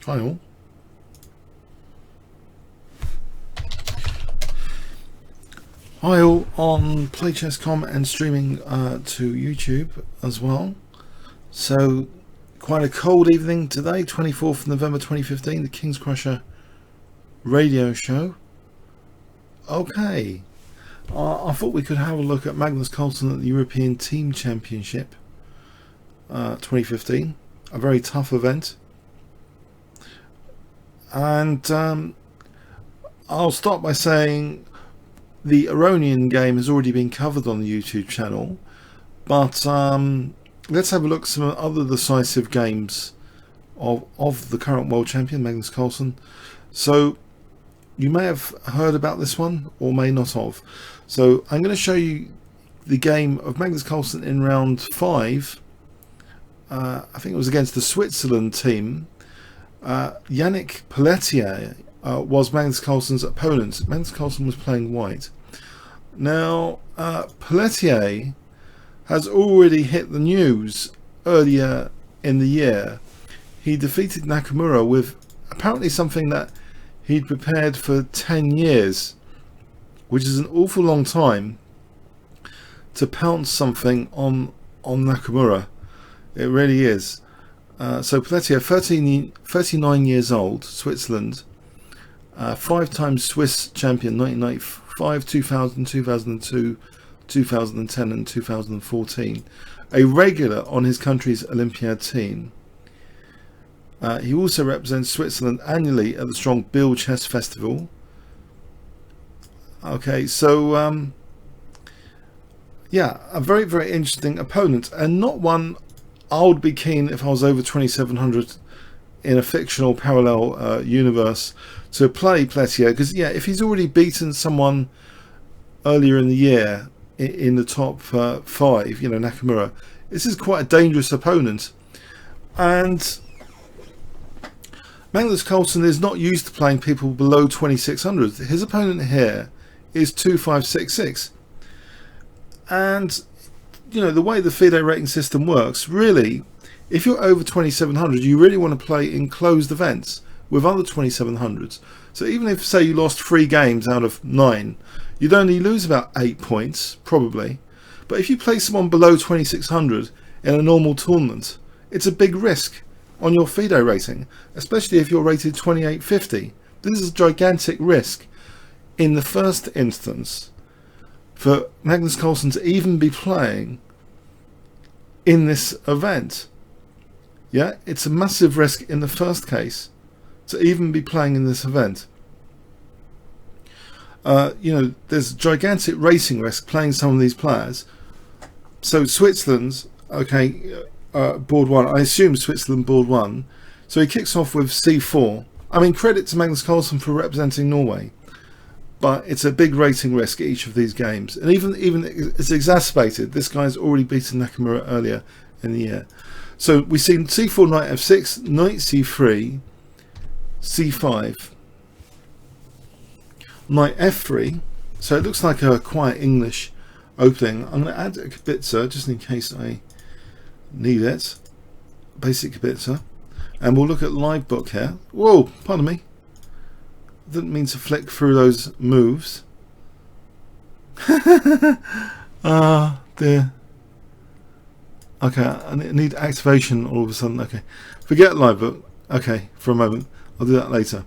Hi all. Hi all on playchess.com and streaming to YouTube as well. So quite a cold evening today, 24th of November 2015, the kingscrusher radio show. Okay, I thought we could have a look at Magnus Carlsen at the European Team Championship 2015, a very tough event. And I'll start by saying the Iranian game has already been covered on the YouTube channel, but let's have a look at some other decisive games of the current world champion, Magnus Carlsen. So you may have heard about this one or may not have. So I'm going to show you the game of Magnus Carlsen in round 5. I think it was against the Switzerland team. Yannick Pelletier was Magnus Carlsen's opponent. Magnus Carlsen was playing white. Now, Pelletier has already hit the news earlier in the year. He defeated Nakamura with apparently something that he'd prepared for 10 years, which is an awful long time to pounce something on Nakamura. It really is. So Pelletier, 39 years old, Switzerland, 5-time Swiss champion, 1995, 2000, 2002, 2010 and 2014. A regular on his country's Olympiad team. He also represents Switzerland annually at the Strong Bill Chess Festival. Okay, so yeah, a very, very interesting opponent, and not one I would be keen, if I was over 2700 in a fictional parallel universe, to play Pelletier, because yeah, if he's already beaten someone earlier in the year in the top 5, you know, Nakamura, this is quite a dangerous opponent. And Magnus Carlsen is not used to playing people below 2600. His opponent here is 2566, and you know, the way the FIDE rating system works, really, if you're over 2700, you really want to play in closed events with other 2700s. So even if, say, you lost 3 games out of 9, you'd only lose about 8 points, probably. But if you play someone below 2600 in a normal tournament, it's a big risk on your FIDE rating, especially if you're rated 2850. This is a gigantic risk in the first instance for Magnus Carlsen to even be playing in this event. Yeah, it's a massive risk in the first case to even be playing in this event. You know, there's gigantic racing risk playing some of these players. So Switzerland's, okay, board 1, I assume Switzerland board 1. So he kicks off with c4. I mean, credit to Magnus Carlsen for representing Norway, but it's a big rating risk at each of these games, and even it's exacerbated. This guy's already beaten Nakamura earlier in the year. So we've seen c4, knight f6, knight c3, c5, knight f3. So it looks like a quiet English opening. I'm going to add a Kbitzer just in case I need it. Basic Kbitzer, and we'll look at live book here. Whoa, pardon me. Didn't mean to flick through those moves. Ah, dear. Okay, I need activation all of a sudden. Okay, forget live book. Okay, for a moment. I'll do that later.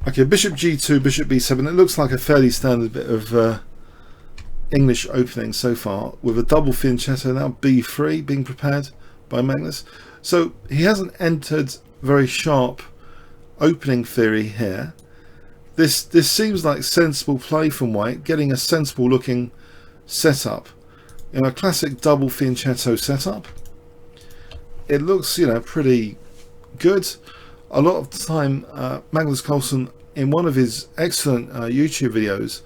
Okay, bishop g2, bishop b7. It looks like a fairly standard bit of English opening so far, with a double fianchetto now, b3 being prepared by Magnus. So he hasn't entered very sharp opening theory here. This seems like sensible play from white, getting a sensible looking setup. You know, a classic double fianchetto setup. It looks, you know, pretty good. A lot of the time, Magnus Carlsen, in one of his excellent YouTube videos,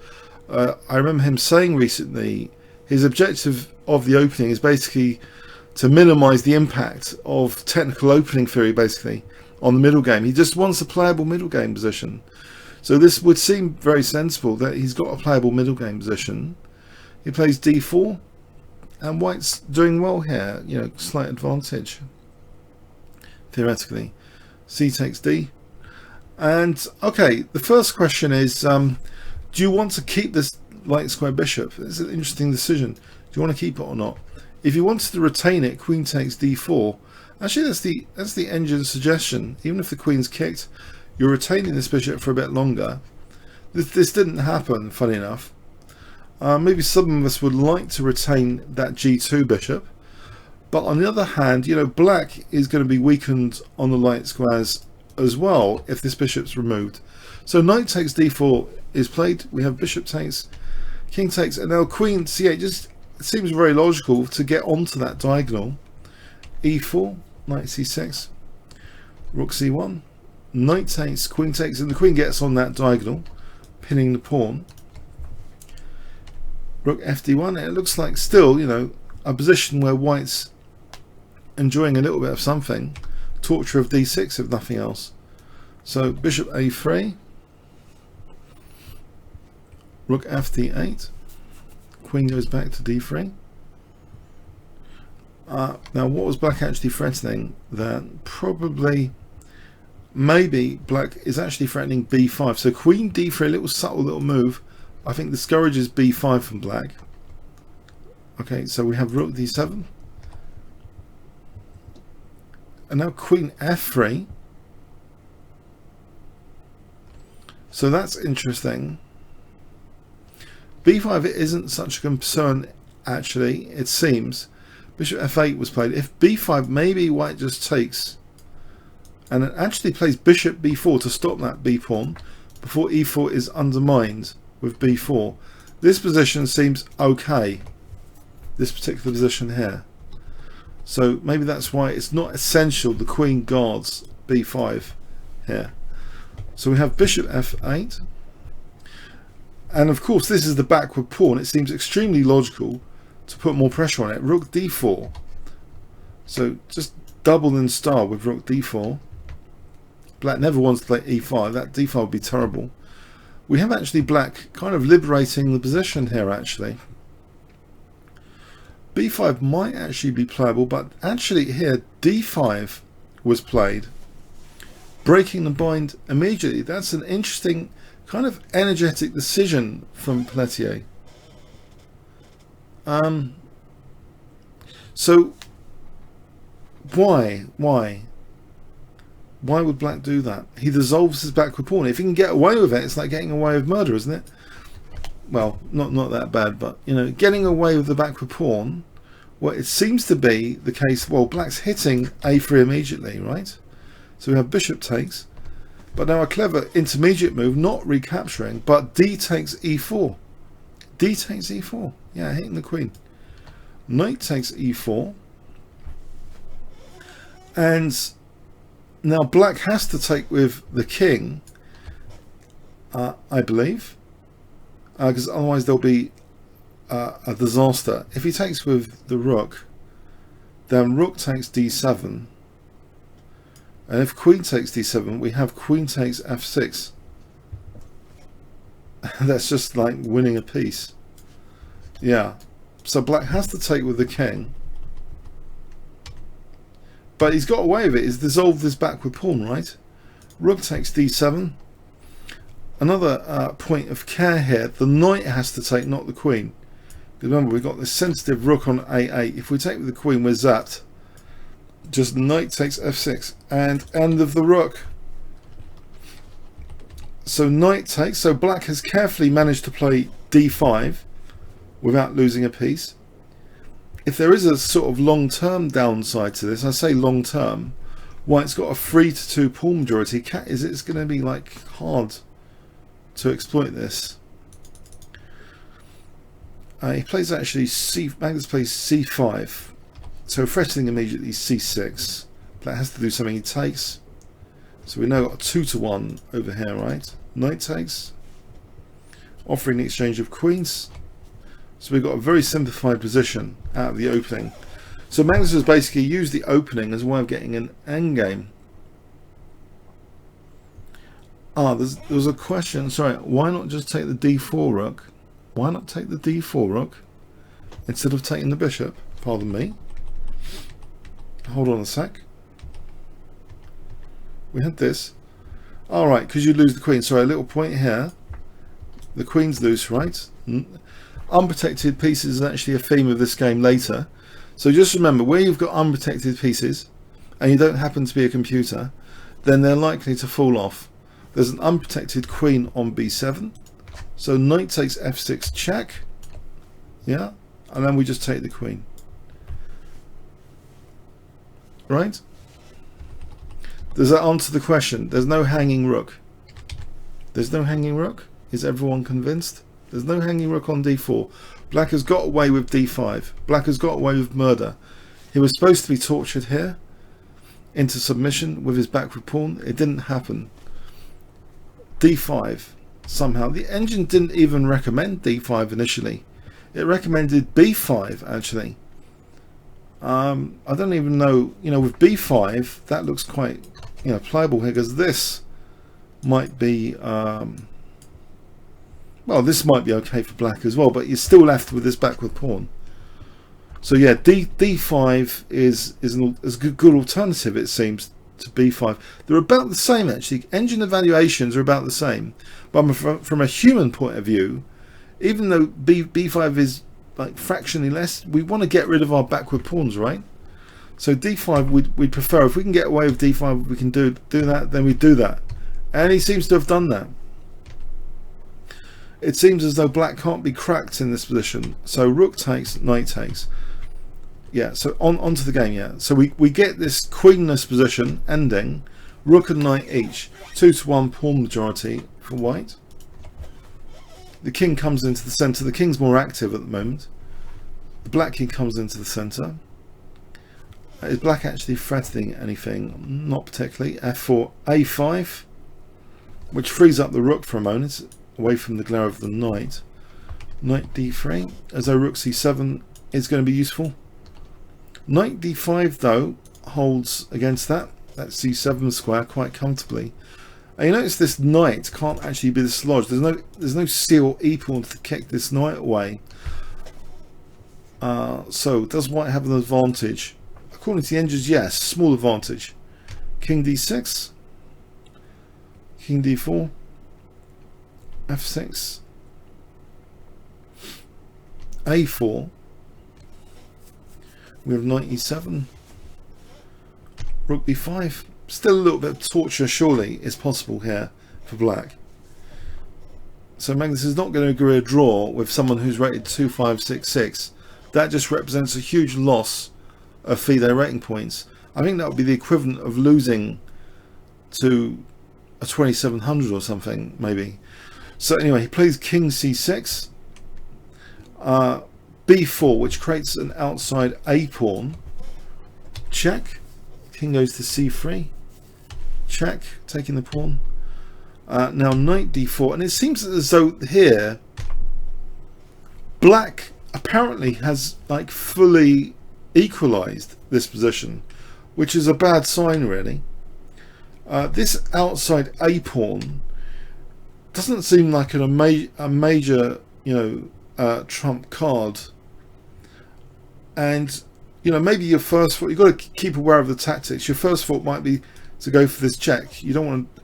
I remember him saying recently his objective of the opening is basically to minimize the impact of technical opening theory, basically, on the middle game. He just wants a playable middle game position. So this would seem very sensible that he's got a playable middle game position. He plays d4, and white's doing well here, you know, slight advantage theoretically. C takes D. And okay, the first question is, do you want to keep this light square bishop? It's an interesting decision. Do you want to keep it or not? If you wanted to retain it, queen takes d4. Actually, that's the engine's suggestion. Even if the queen's kicked, you're retaining this bishop for a bit longer. This didn't happen, funny enough. Maybe some of us would like to retain that g2 bishop, but on the other hand, you know, black is going to be weakened on the light squares as well if this bishop's removed. So knight takes d4 is played. We have bishop takes, king takes, and now queen c8. Just it seems very logical to get onto that diagonal. e4, knight c6, rook c1, knight takes, queen takes, and the queen gets on that diagonal, pinning the pawn. Rook fd1. It looks like still, you know, a position where white's enjoying a little bit of something. Torture of d6 if nothing else. So bishop a3, rook fd8, queen goes back to d3. Now what was black actually threatening? That probably, maybe black is actually threatening b5. So queen d3, a little subtle little move, I think discourages b5 from black. Okay, so we have rook d7. And now queen f3. So that's interesting. b5 isn't such a concern, actually, it seems. Bishop f8 was played. If b5, maybe white just takes, and it actually plays bishop b4 to stop that b pawn before e4 is undermined with b4. This position seems okay, this particular position here. So maybe that's why it's not essential the queen guards b5 here. So we have bishop f8, and of course this is the backward pawn. It seems extremely logical to put more pressure on it. Rook d4. So just double and star with rook d4. Black never wants to play e5. That d5 would be terrible. We have actually black kind of liberating the position here actually. b5 might actually be playable, but actually here d5 was played, breaking the bind immediately. That's an interesting kind of energetic decision from Pelletier. So why would black do that? He dissolves his backward pawn. If he can get away with it, it's like getting away with murder, isn't it? Well, not that bad, but you know, getting away with the backward pawn. Well, it seems to be the case. Well, black's hitting a3 immediately, right? So we have bishop takes, but now a clever intermediate move, not recapturing, but d takes e4. D takes e4. Yeah, hitting the queen. Knight takes e4. And now black has to take with the king, I believe, because otherwise there'll be a disaster. If he takes with the rook, then rook takes d7. And if queen takes d7, we have queen takes f6. That's just like winning a piece. Yeah. So black has to take with the king. But he's got away with it. He's dissolved this backward pawn, right? Rook takes d7. Another point of care here. The knight has to take, not the queen. Remember, we've got this sensitive rook on a8. If we take with the queen, we're zapped. Just knight takes f6. And end of the rook. So knight takes. So black has carefully managed to play d5 without losing a piece. If there is a sort of long-term downside to this, I say long-term, white's got a 3-2 pawn majority. It's going to be like hard to exploit this. He plays actually Magnus plays c5, so threatening immediately c6. Black has to do something. He takes. So we now got a 2-1 over here, right? Knight takes, offering the exchange of queens. So we've got a very simplified position out of the opening. So Magnus has basically used the opening as a way of getting an endgame. There's a question. Sorry, why not just take the d4 rook? Why not take the d4 rook instead of taking the bishop? Pardon me. Hold on a sec. We had this. Alright, because you lose the queen. Sorry, a little point here. The queen's loose, right? Unprotected pieces is actually a theme of this game later. So just remember, where you've got unprotected pieces, and you don't happen to be a computer, then they're likely to fall off. There's an unprotected queen on b7. So knight takes f6 check. Yeah, and then we just take the queen. Right? Does that answer the question? There's no hanging rook. There's no hanging rook? Is everyone convinced? There's no hanging rook on d4. Black has got away with d5. Black has got away with murder. He was supposed to be tortured here into submission with his backward pawn. It didn't happen. d5 somehow. The engine didn't even recommend d5 initially. It recommended b5 actually. I don't even know, with b5 that looks quite pliable here, because this might be well, this might be okay for black as well, but you're still left with this backward pawn. So yeah, d5 is a good alternative, it seems, to b5. They're about the same actually. Engine evaluations are about the same, but from a human point of view, even though b5 is like fractionally less, we want to get rid of our backward pawns, right? So d5 we'd prefer. If we can get away with d5, we can do that, then we do that. And he seems to have done that. It seems as though black can't be cracked in this position. So rook takes, knight takes. Yeah, so on to the game, yeah. So we get this queenless position ending, rook and knight each. 2-1 pawn majority for white. The king comes into the centre. The king's more active at the moment. The black king comes into the centre. Is black actually threatening anything? Not particularly. f4, a5, which frees up the rook for a moment, away from the glare of the knight. Knight d3, as though rook c7 is going to be useful. Knight d5 though holds against that c7 square quite comfortably. And you notice this knight can't actually be dislodged. There's no c or e pawn to kick this knight away. So does white have an advantage? According to the engines, yes, small advantage. King d6, king d4, f6, a4. We have knight e7, rook b5. Still a little bit of torture surely is possible here for black. So Magnus is not going to agree a draw with someone who's rated 2566. That just represents a huge loss of FIDE rating points. I think that would be the equivalent of losing to a 2700 or something, maybe. So anyway, he plays king c6, b4, which creates an outside a pawn. Check. King goes to c3. Check, taking the pawn. Now knight d4, and it seems as though here black apparently has like fully equalized this position, which is a bad sign really. This outside a pawn doesn't seem like a major trump card, and maybe your first thought, you've got to keep aware of the tactics. Your first thought might be to go for this check. You don't want to.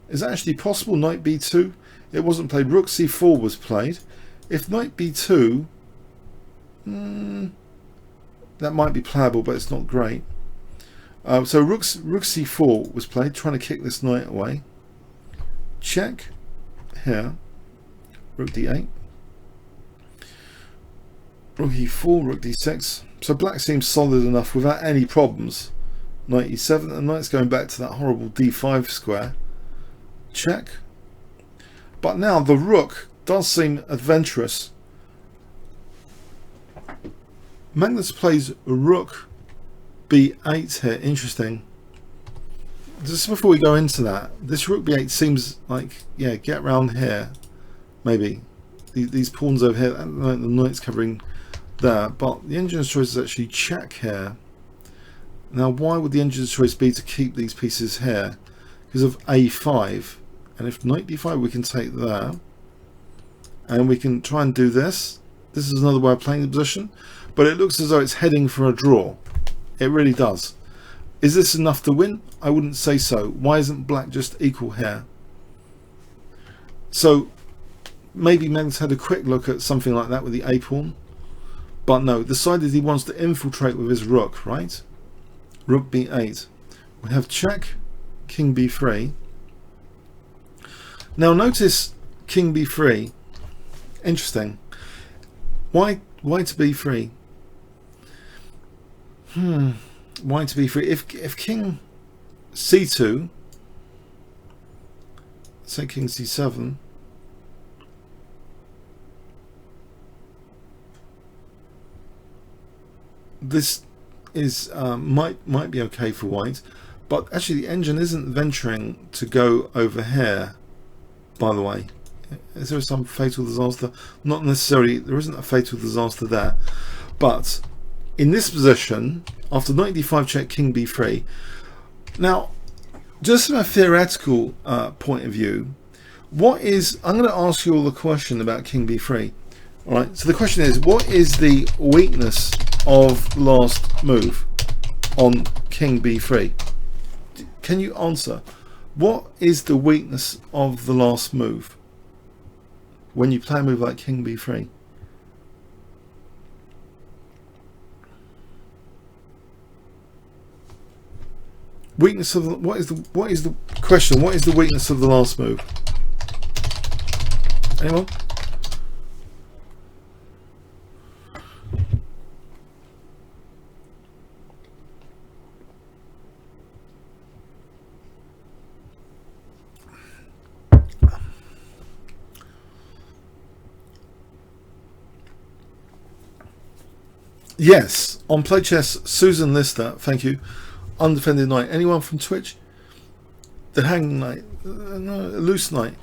Is that actually possible? Knight b2, it wasn't played. Rook c4 was played. If knight b2, that might be playable, but it's not great. So rook c4 was played, trying to kick this knight away. Check here. Rook d8, rook e4, rook d6. So black seems solid enough without any problems. Knight e7, and knight's going back to that horrible d5 square. Check. But now the rook does seem adventurous. Magnus plays rook b8 here. Interesting. Just before we go into that, this rook b8 seems like, yeah, get round here. Maybe these pawns over here, and the knight's covering there, but the engine's choice is actually check here. Now why would the engine's choice be to keep these pieces here? Because of a5, and if knight d5 we can take there, and we can try and do this. This is another way of playing the position, but it looks as though it's heading for a draw. It really does. Is this enough to win? I wouldn't say so. Why isn't black just equal here? So maybe Magnus had a quick look at something like that with the a pawn, but no, decided he wants to infiltrate with his rook, right? Rook b8. We have check, king b3. Now notice king b3. Interesting. Why to b3? Why to b3? If king c2, say king c7, this is might be okay for white, but actually the engine isn't venturing to go over here. By the way, is there some fatal disaster? Not necessarily. There isn't a fatal disaster there, but in this position, after knight d5 check, king b3. Now, just from a theoretical point of view, what is? I'm going to ask you all the question about king b3. All right. So the question is, what is the weakness of last move on king b3? Can you answer? What is the weakness of the last move when you play a move like king b3? Weakness of the, what is the question? What is the weakness of the last move? Anyone? Yes, on Play Chess, Susan Lister, thank you. Undefended knight. Anyone from Twitch? The hanging knight, no, loose knight.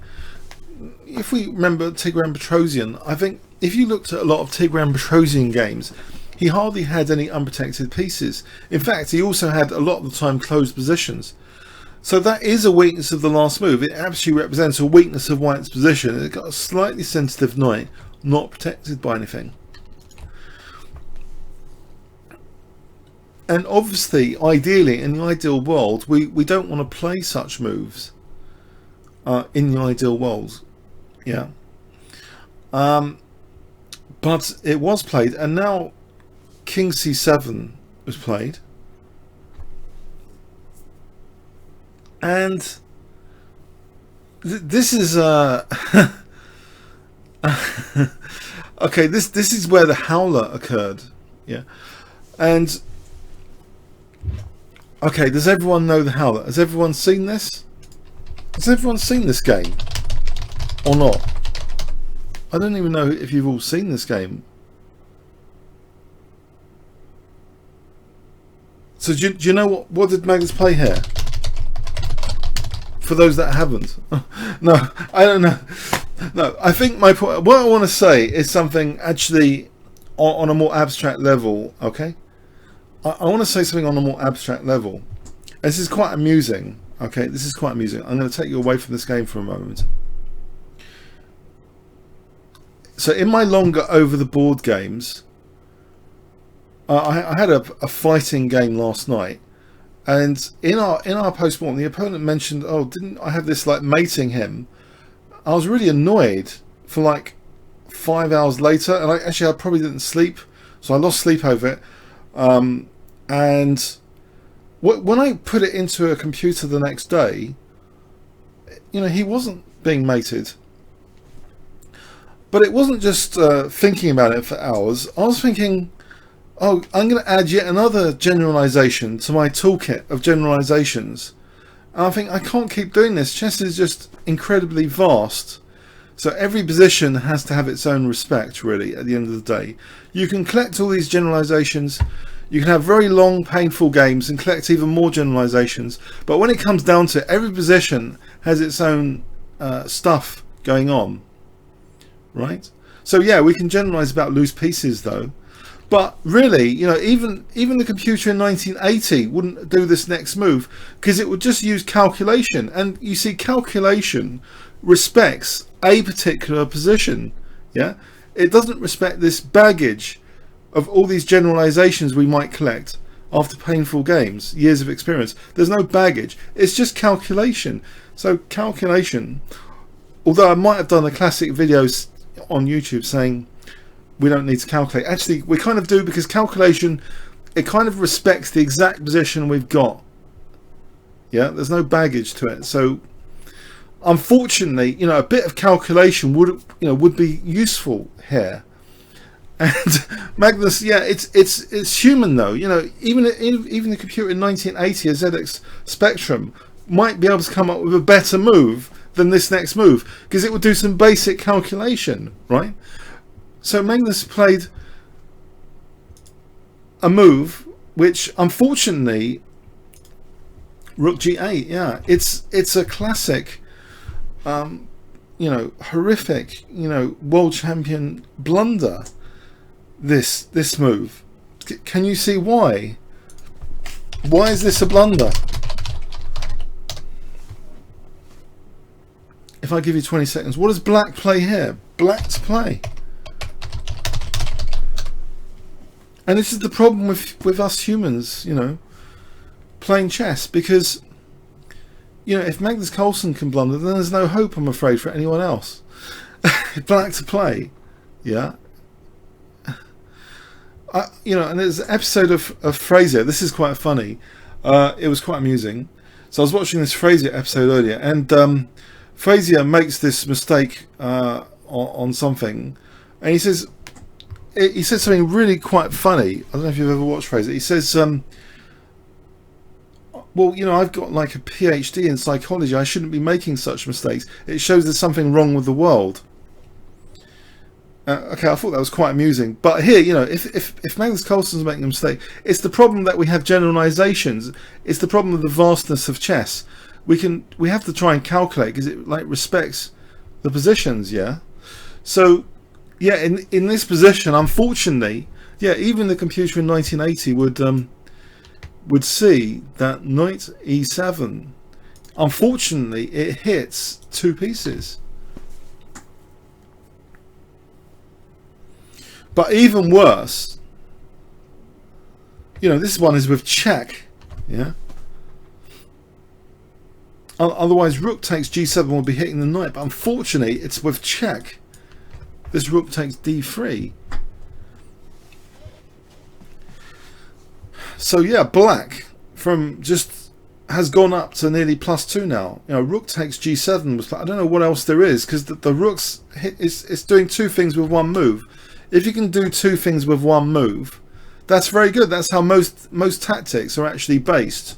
If we remember Tigran Petrosian, I think if you looked at a lot of Tigran Petrosian games, he hardly had any unprotected pieces. In fact, he also had a lot of the time closed positions. So that is a weakness of the last move. It actually represents a weakness of white's position. It's got a slightly sensitive knight, not protected by anything. And obviously, ideally, in the ideal world, we don't want to play such moves in the ideal world. Yeah. But it was played, and now king c7 was played. And this is okay, this is where the howler occurred. Yeah. And okay, does everyone know the howler? Has everyone seen this? Has everyone seen this game or not? I don't even know if you've all seen this game. So do you know what did Magnus play here? For those that haven't. No, I don't know. No, I think my point, what I want to say is something actually on a more abstract level, okay? I want to say something on a more abstract level. This is quite amusing, okay? This is quite amusing. I'm going to take you away from this game for a moment. So in my longer over-the-board games, I had a fighting game last night, and in our post-mortem, the opponent mentioned, oh, didn't I have this like mating him? I was really annoyed for like 5 hours later, and I probably didn't sleep, so I lost sleep over it. And when I put it into a computer the next day, you know, he wasn't being mated. But it wasn't just thinking about it for hours. I was thinking, oh, I'm going to add yet another generalization to my toolkit of generalizations. And I think I can't keep doing this. Chess is just incredibly vast. So every position has to have its own respect, really, at the end of the day. You can collect all these generalizations. You can have very long, painful games and collect even more generalizations. But when it comes down to it, every position has its own stuff going on. Right? So yeah, we can generalize about loose pieces though. But really, you know, even the computer in 1980 wouldn't do this next move because it would just use calculation. And you see, calculation respects a particular position. Yeah? It doesn't respect this baggage of all these generalizations we might collect after painful games, years of experience. There's no baggage. It's just calculation. So calculation, although I might have done the classic videos on YouTube saying we don't need to calculate. Actually, we kind of do, because calculation, it kind of respects the exact position we've got. Yeah, there's no baggage to it. So unfortunately, you know, a bit of calculation would be useful here. And Magnus, yeah, it's human though. You know, even the computer in 1980, a ZX Spectrum, might be able to come up with a better move than this next move, because it would do some basic calculation, right? So Magnus played a move which, unfortunately, Rook G8. Yeah, it's a classic, you know, horrific, you know, world champion blunder. This move. Can you see why? Why is this a blunder? If I give you 20 seconds, what does black play here? Black's play. And this is the problem with us humans, you know, playing chess, because, you know, if Magnus Carlsen can blunder, then there's no hope, I'm afraid, for anyone else. Black to play, yeah. You know, and there's an episode of Frasier. This is quite funny. It was quite amusing. So I was watching this Frasier episode earlier, and Frasier makes this mistake on something, and he says something really quite funny. I don't know if you've ever watched Frasier. He says, well, you know, I've got like a PhD in psychology. I shouldn't be making such mistakes. It shows there's something wrong with the world. Okay, I thought that was quite amusing. But here, you know, if Magnus Carlsen's making a mistake, it's the problem that we have generalizations. It's the problem of the vastness of chess. We have to try and calculate, because it like respects the positions, yeah. So yeah, in this position, unfortunately, yeah, even the computer in 1980 would see that knight e7. Unfortunately, it hits two pieces. But even worse, you know, this one is with check, yeah. Otherwise, rook takes g7 will be hitting the knight, but unfortunately, it's with check. This rook takes d3. So yeah, black from just has gone up to nearly +2 now. You know, rook takes g7 was. I don't know what else there is, because the rook's it's doing two things with one move. If you can do two things with one move, that's very good. That's how most tactics are actually based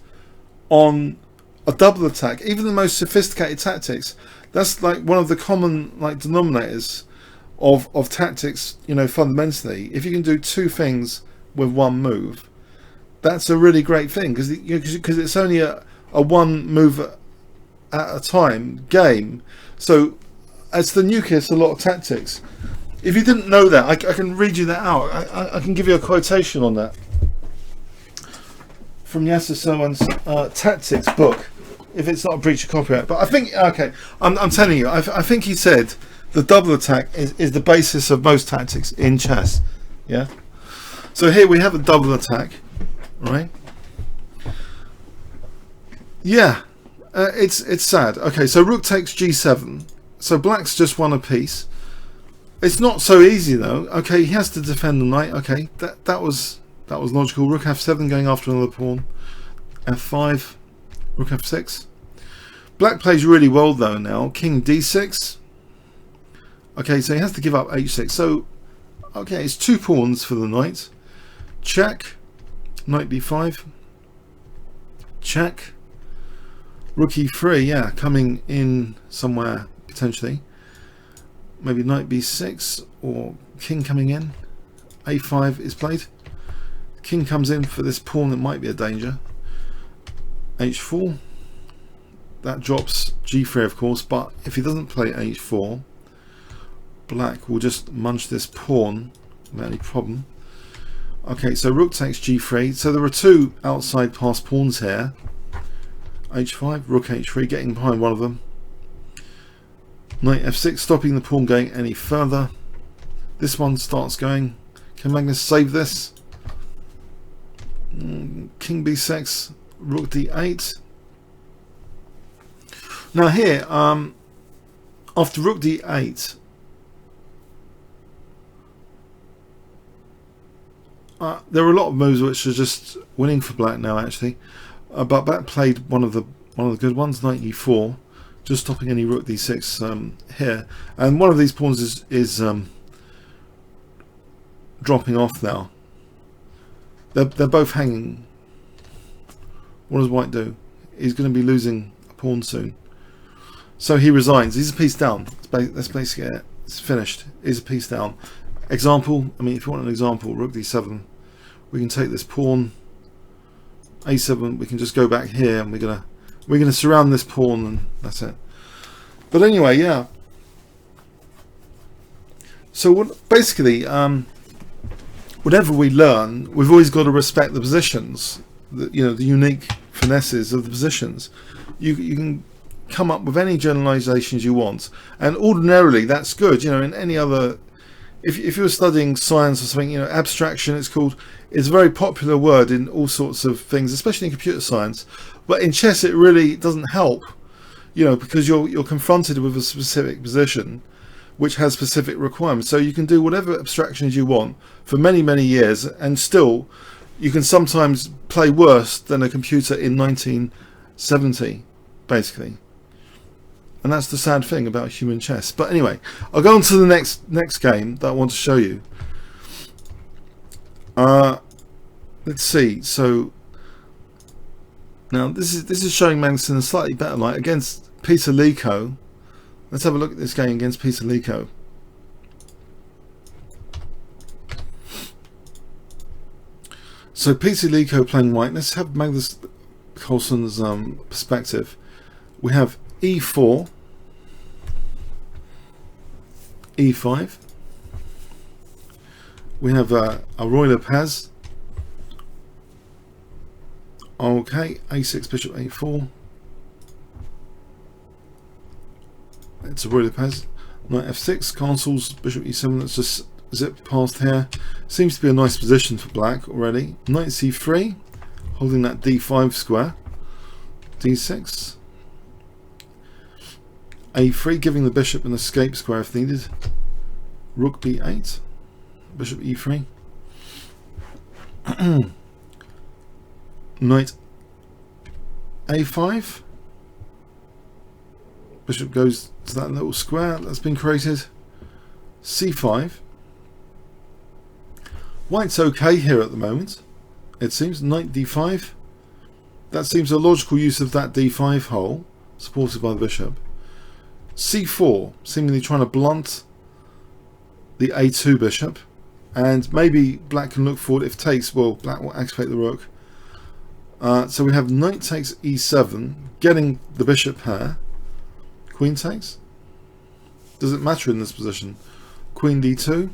on a double attack. Even the most sophisticated tactics, that's like one of the common like denominators of tactics, you know, fundamentally. If you can do two things with one move, that's a really great thing, because it's only a one move at a time game. So it's the nucleus of a lot of tactics. If you didn't know that, I can read you that out. I can give you a quotation on that from Yasser Sowan's tactics book, if it's not a breach of copyright. But I think, okay, I'm telling you, I think he said the double attack is the basis of most tactics in chess. Yeah. So here we have a double attack, right? Yeah, it's sad. Okay, so rook takes g7. So black's just won a piece. It's not so easy though. Okay, he has to defend the knight. Okay, that was logical. Rook f7 going after another pawn. f5, rook f6. Black plays really well though now. King d6. Okay, so he has to give up h6. So okay, it's two pawns for the knight. Check. Knight b5. Check. Rook e3. Yeah, coming in somewhere potentially. Maybe knight b6 or king coming in. a5 is played. King comes in for this pawn that might be a danger. h4. That drops g3 of course, but if he doesn't play h4, black will just munch this pawn without any problem. Okay, so rook takes g3. So there are two outside passed pawns here. h5, rook h3, getting behind one of them. Knight f6, stopping the pawn going any further. This one starts going. Can Magnus save this? king b6, rook d8. Now here, after rook d8, there are a lot of moves which are just winning for black now, actually. But black played one of the good ones, knight e4, just stopping any rook d6 here. And one of these pawns is dropping off now. They're both hanging. What does white do? He's going to be losing a pawn soon. So he resigns. He's a piece down. That's basically it. It's finished. He's a piece down. Example, I mean, if you want an example, rook d7, we can take this pawn, a7, we can just go back here, and we're gonna surround this pawn, and that's it. But anyway, yeah. So basically, whatever we learn, we've always got to respect the positions, the unique finesses of the positions. You can come up with any generalizations you want, and ordinarily that's good. In any other, if you're studying science or something, abstraction, it's a very popular word in all sorts of things, especially in computer science. But in chess, it really doesn't help, because you're confronted with a specific position which has specific requirements. So you can do whatever abstractions you want for many, many years, and still you can sometimes play worse than a computer in 1970, basically. And that's the sad thing about human chess. But anyway, I'll go on to the next game that I want to show you. Let's see. So now this is showing Magnus in a slightly better light against Peter Lico. Let's have a look at this game against Peter Lico. So Peter Lico playing white. Let's have Magnus Carlsen's perspective. We have e4, e5. We have a WhiteElo. Okay, a6, bishop a4. It's a WhiteElo. Knight f6, castles, bishop e7. Let's just zip past here. Seems to be a nice position for black already. Knight c3, holding that d5 square. d6. a3, giving the bishop an escape square if needed. Rook b8, bishop e3. Knight a5, bishop goes to that little square that's been created. c5. White's okay here at the moment, it seems. Knight d5, that seems a logical use of that d5 hole, supported by the bishop. c4, seemingly trying to blunt the a2 bishop, and maybe black can look forward. If takes, well, black will activate the rook. So we have knight takes e7, getting the bishop here. Queen takes. Does it matter in this position? Queen d2.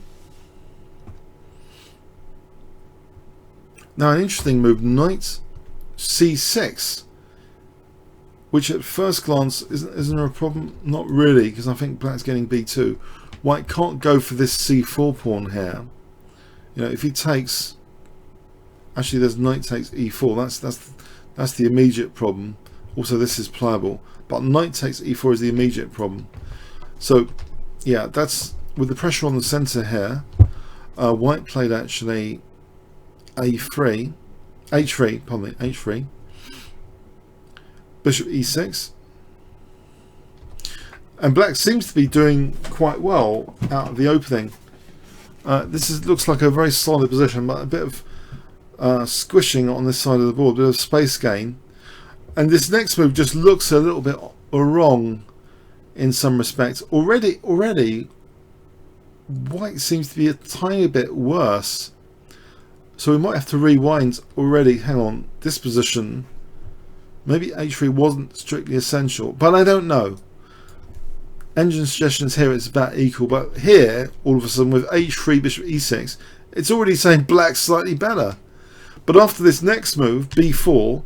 Now an interesting move, knight c6, which at first glance isn't there a problem? Not really, because I think black's getting b2. White can't go for this c4 pawn here. If he takes, actually there's knight takes e4. That's the immediate problem. Also this is pliable, but knight takes e4 is the immediate problem. So yeah, that's with the pressure on the center here. White played actually h3, bishop e6, and black seems to be doing quite well out of the opening. Looks like a very solid position, but a bit of squishing on this side of the board, a bit of space gain, and this next move just looks a little bit wrong in some respects. Already white seems to be a tiny bit worse. So we might have to rewind already. Hang on, this position, maybe h3 wasn't strictly essential, but I don't know. Engine suggestions here it's about equal, but here all of a sudden with h3 bishop e6, it's already saying black's slightly better. But after this next move, b4,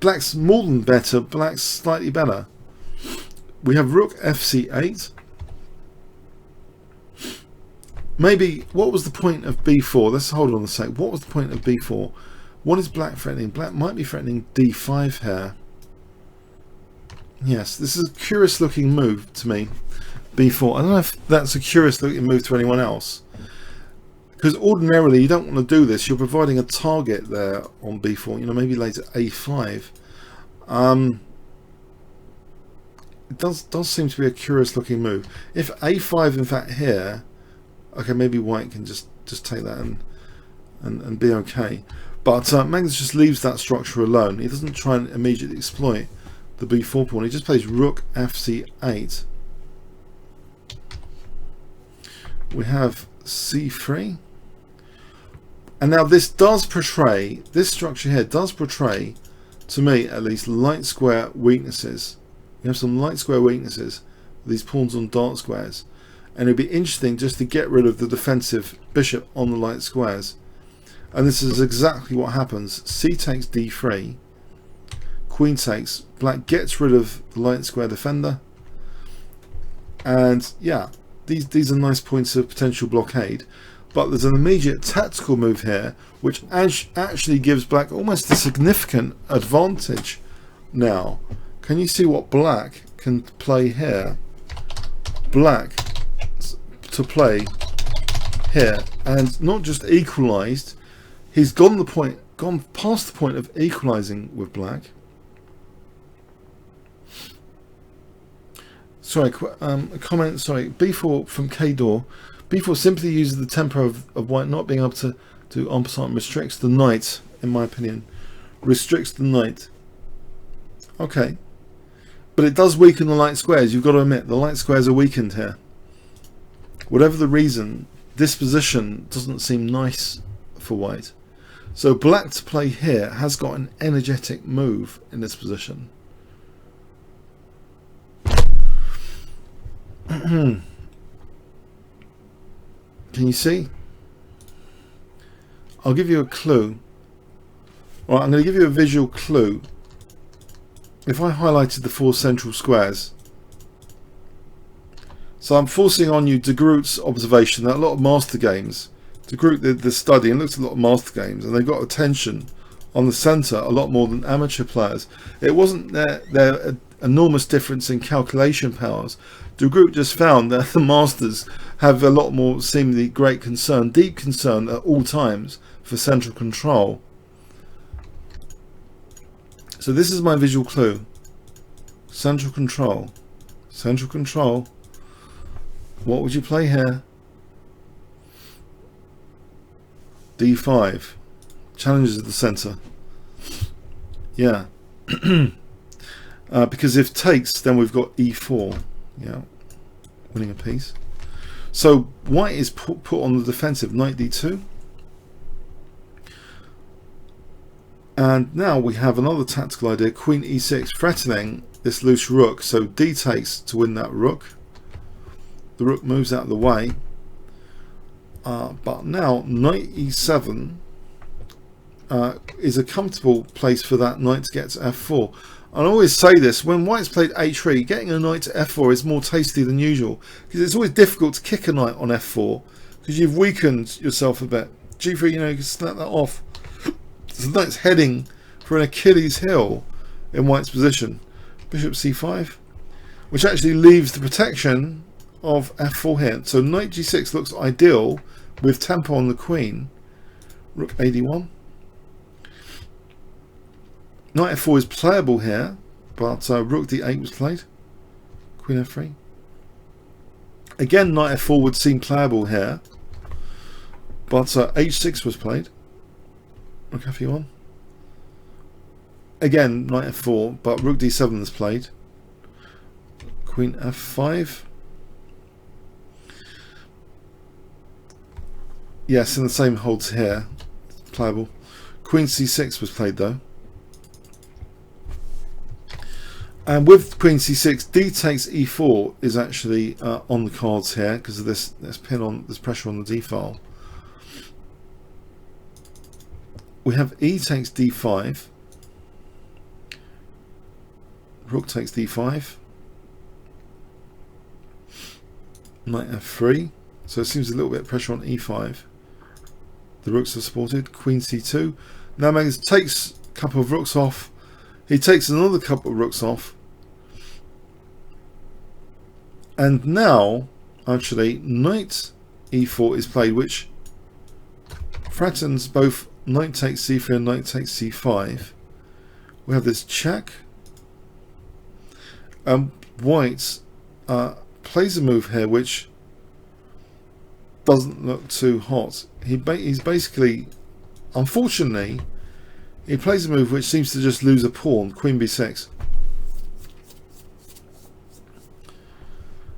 black's more than better, black's slightly better. We have rook fc8, maybe, what was the point of b4? Let's hold on a sec. What was the point of b4? What is black threatening? Black might be threatening d5 here. Yes, this is a curious looking move to me, b4. I don't know if that's a curious looking move to anyone else, because ordinarily you don't want to do this. You're providing a target there on b4, you know, maybe later a5. It does seem to be a curious looking move. If a5 in fact here, okay, maybe white can just take that and be okay. But Magnus just leaves that structure alone. He doesn't try and immediately exploit the b4 pawn. He just plays rook fc8. We have c3. And now this does portray, this structure here does portray, to me at least, light square weaknesses. We have some light square weaknesses, these pawns on dark squares. And it'd be interesting just to get rid of the defensive bishop on the light squares. And this is exactly what happens. C takes d3, queen takes, black gets rid of the light square defender, and yeah, these are nice points of potential blockade. But there's an immediate tactical move here which actually gives black almost a significant advantage now. Can you see what black can play here? Black to play here, and not just equalized. He's gone past the point of equalizing with black. Sorry, a comment. Sorry, b4 from Kdor. b4 simply uses the tempo of white not being able to en passant restricts the knight. In my opinion, restricts the knight. Okay, but it does weaken the light squares. You've got to admit the light squares are weakened here. Whatever the reason, this position doesn't seem nice for white. So black to play here has got an energetic move in this position. Can you see? I'll give you a clue. Alright, I'm going to give you a visual clue. If I highlighted the 4 central squares, so I'm forcing on you de Groot's observation that a lot of master games, de Groot did the study and looked at a lot of master games, and they got attention on the centre a lot more than amateur players. It wasn't their enormous difference in calculation powers. De Groot just found that the masters have a lot more seemingly great concern, deep concern at all times for central control. So this is my visual clue. Central control. Central control. What would you play here? d5. Challenges the centre. Yeah. Because if takes, then we've got e4. Yeah. Winning a piece. So white is put on the defensive. Knight d2. And now we have another tactical idea. Queen e6 threatening this loose rook. So d takes to win that rook. The rook moves out of the way. But now knight e7 is a comfortable place for that knight to get to f4. I always say this, when white's played h3, getting a knight to f4 is more tasty than usual, because it's always difficult to kick a knight on f4 because you've weakened yourself a bit. g3, you know, you can snap that off. So the knight's heading for an Achilles heel in white's position. Bishop c5, which actually leaves the protection of f4 here. So knight g6 looks ideal with tempo on the queen. Rook ad1. Knight f4 is playable here, but rook d8 was played. Queen f3. Again, knight f4 would seem playable here, but h6 was played. Rook fe1. Again, knight f4, but rook d7 is played. Queen f5. Yes, and the same holds here. It's playable. Queen c6 was played though. And with Queen c6, d takes e4 is actually on the cards here because of this pressure on the d file. We have e takes d5. Rook takes d5. Knight f3. So it seems a little bit of pressure on e5. The rooks are supported. Queen c2. Now Magnus takes a couple of rooks off. He takes another couple of rooks off. And now, actually, knight e4 is played, which threatens both knight takes c3 and knight takes c5. We have this check. White plays a move here which doesn't look too hot. He's basically, unfortunately, he plays a move which seems to just lose a pawn, queen b6.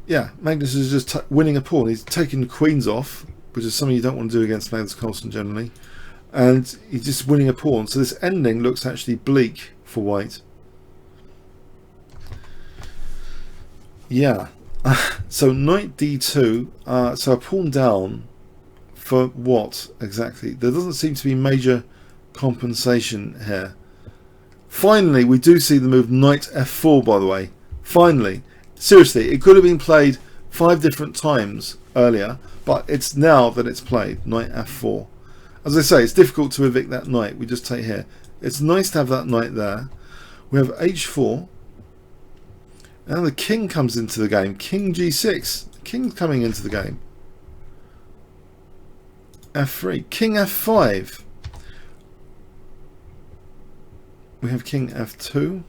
Yeah, Magnus is just winning a pawn. He's taking queens off, which is something you don't want to do against Magnus Carlsen generally. And he's just winning a pawn. So this ending looks actually bleak for white. Yeah. So knight d2. So a pawn down for what exactly? There doesn't seem to be major compensation here. Finally, we do see the move knight f4, by the way. Finally. Seriously, it could have been played 5 different times earlier, but it's now that it's played, knight f4. As I say, it's difficult to evict that knight. We just take here. It's nice to have that knight there. We have h4. Now the king comes into the game. King g6. The king's coming into the game. f3. King f5. We have king f2.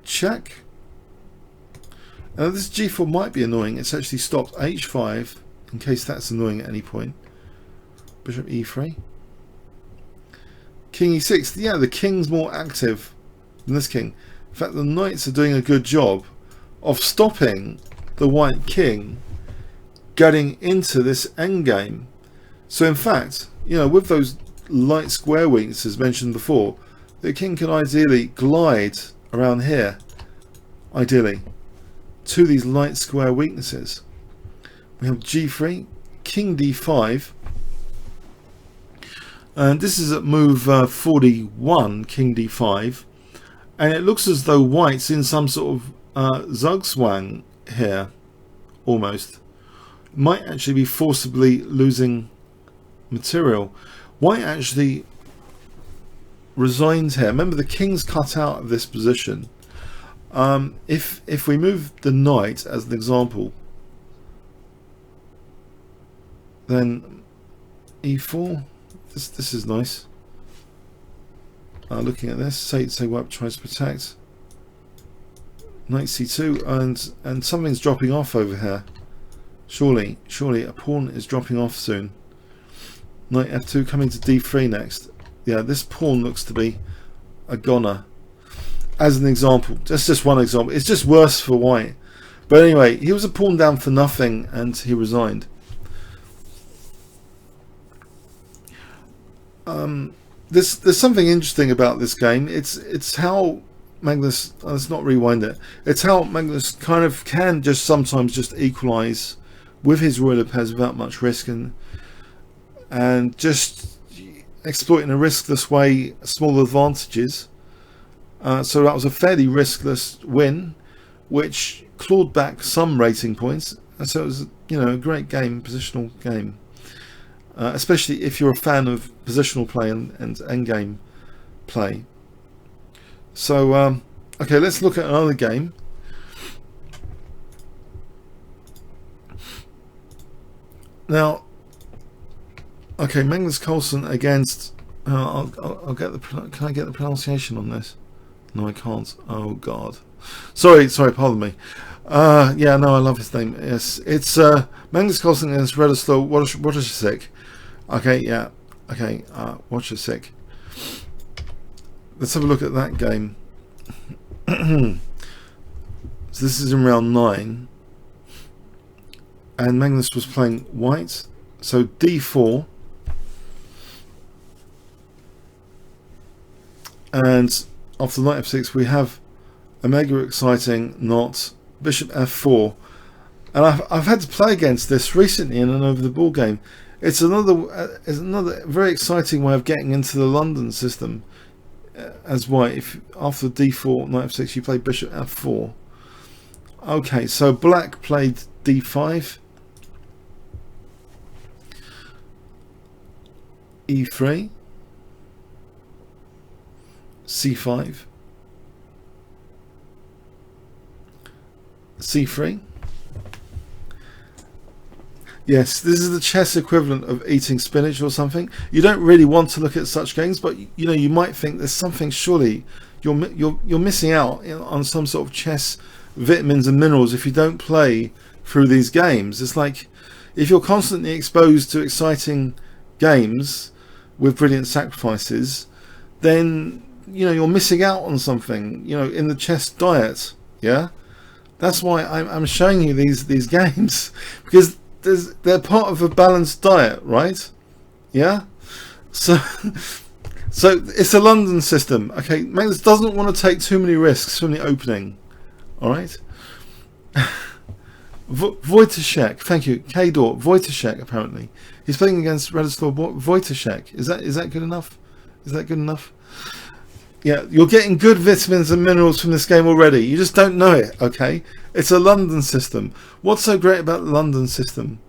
Check. Now this g4 might be annoying. It's actually stopped h5 in case that's annoying at any point. Bishop e3. King e6. Yeah, the king's more active than this king. In fact, the knights are doing a good job of stopping the white king getting into this endgame. So in fact, you know, with those light square weaknesses mentioned before, the king can ideally glide around here, ideally, to these light square weaknesses. We have g3, king d5, and this is at move 41, king d5, and it looks as though white's in some sort of zugzwang here, almost. Might actually be forcibly losing material. White actually resigns here. Remember, the king's cut out of this position. If we move the knight as an example, then e4. This is nice. Looking at this, say white tries to protect. Knight c2, and something's dropping off over here. Surely a pawn is dropping off soon. Knight f2 coming to d3 next. Yeah, this pawn looks to be a goner. As an example, just one example. It's just worse for white. But anyway, he was a pawn down for nothing and he resigned. There's something interesting about this game. It's how Magnus, let's not rewind it. It's how Magnus kind of can just sometimes just equalize with his royal pairs without much risk, and just exploiting a riskless way small advantages. So that was a fairly riskless win, which clawed back some rating points. And so it was, you know, a great game, positional game. Especially if you're a fan of positional play and endgame play. So, okay, let's look at another game. Now, okay, Magnus Carlsen against. I'll get the. Can I get the pronunciation on this? No, I can't. Oh God. Sorry. Pardon me. Yeah, no, I love his name. Yes, it's Magnus Carlsen against Re4 Rd6. Okay, yeah. Okay, Rd6. Let's have a look at that game. So this is in round 9, and Magnus was playing white. So d4, and after knight f6 we have a mega exciting knot, bishop f4, and I've had to play against this recently in an over the ball game. It's another very exciting way of getting into the London system as white. If after d4 knight f6 you play bishop f4. Okay, so black played d5. E3, C5, C3. Yes, this is the chess equivalent of eating spinach or something. You don't really want to look at such games, but you know, you might think there's something, surely you're missing out on some sort of chess vitamins and minerals if you don't play through these games. It's like if you're constantly exposed to exciting games with brilliant sacrifices, then you know you're missing out on something, you know, in the chess diet. Yeah, that's why I'm showing you these games, because they're part of a balanced diet, right? Yeah. So it's a London system. Okay, Magnus doesn't want to take too many risks from the opening. All right. Wojciech, thank you. K-Dor, Wojciech, apparently he's playing against Radislav Wojciech. Is that good enough? Is that good enough? Yeah, you're getting good vitamins and minerals from this game already. You just don't know it. Okay, it's a London system. What's so great about the London system?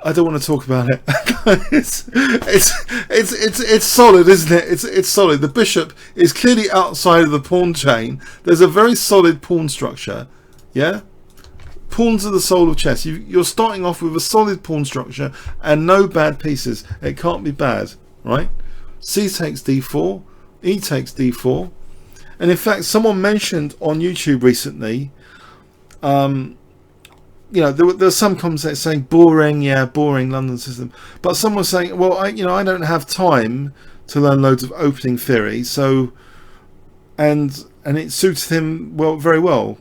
I don't want to talk about it. it's solid, isn't it? It's solid. The bishop is clearly outside of the pawn chain. There's a very solid pawn structure. Yeah, pawns are the soul of chess. You're starting off with a solid pawn structure and no bad pieces. It can't be bad, right? C takes d4. E takes d4, and in fact someone mentioned on YouTube recently, you know, there were some comments saying boring, yeah, boring London system, but someone was saying, well, I don't have time to learn loads of opening theory, so and it suits him very well,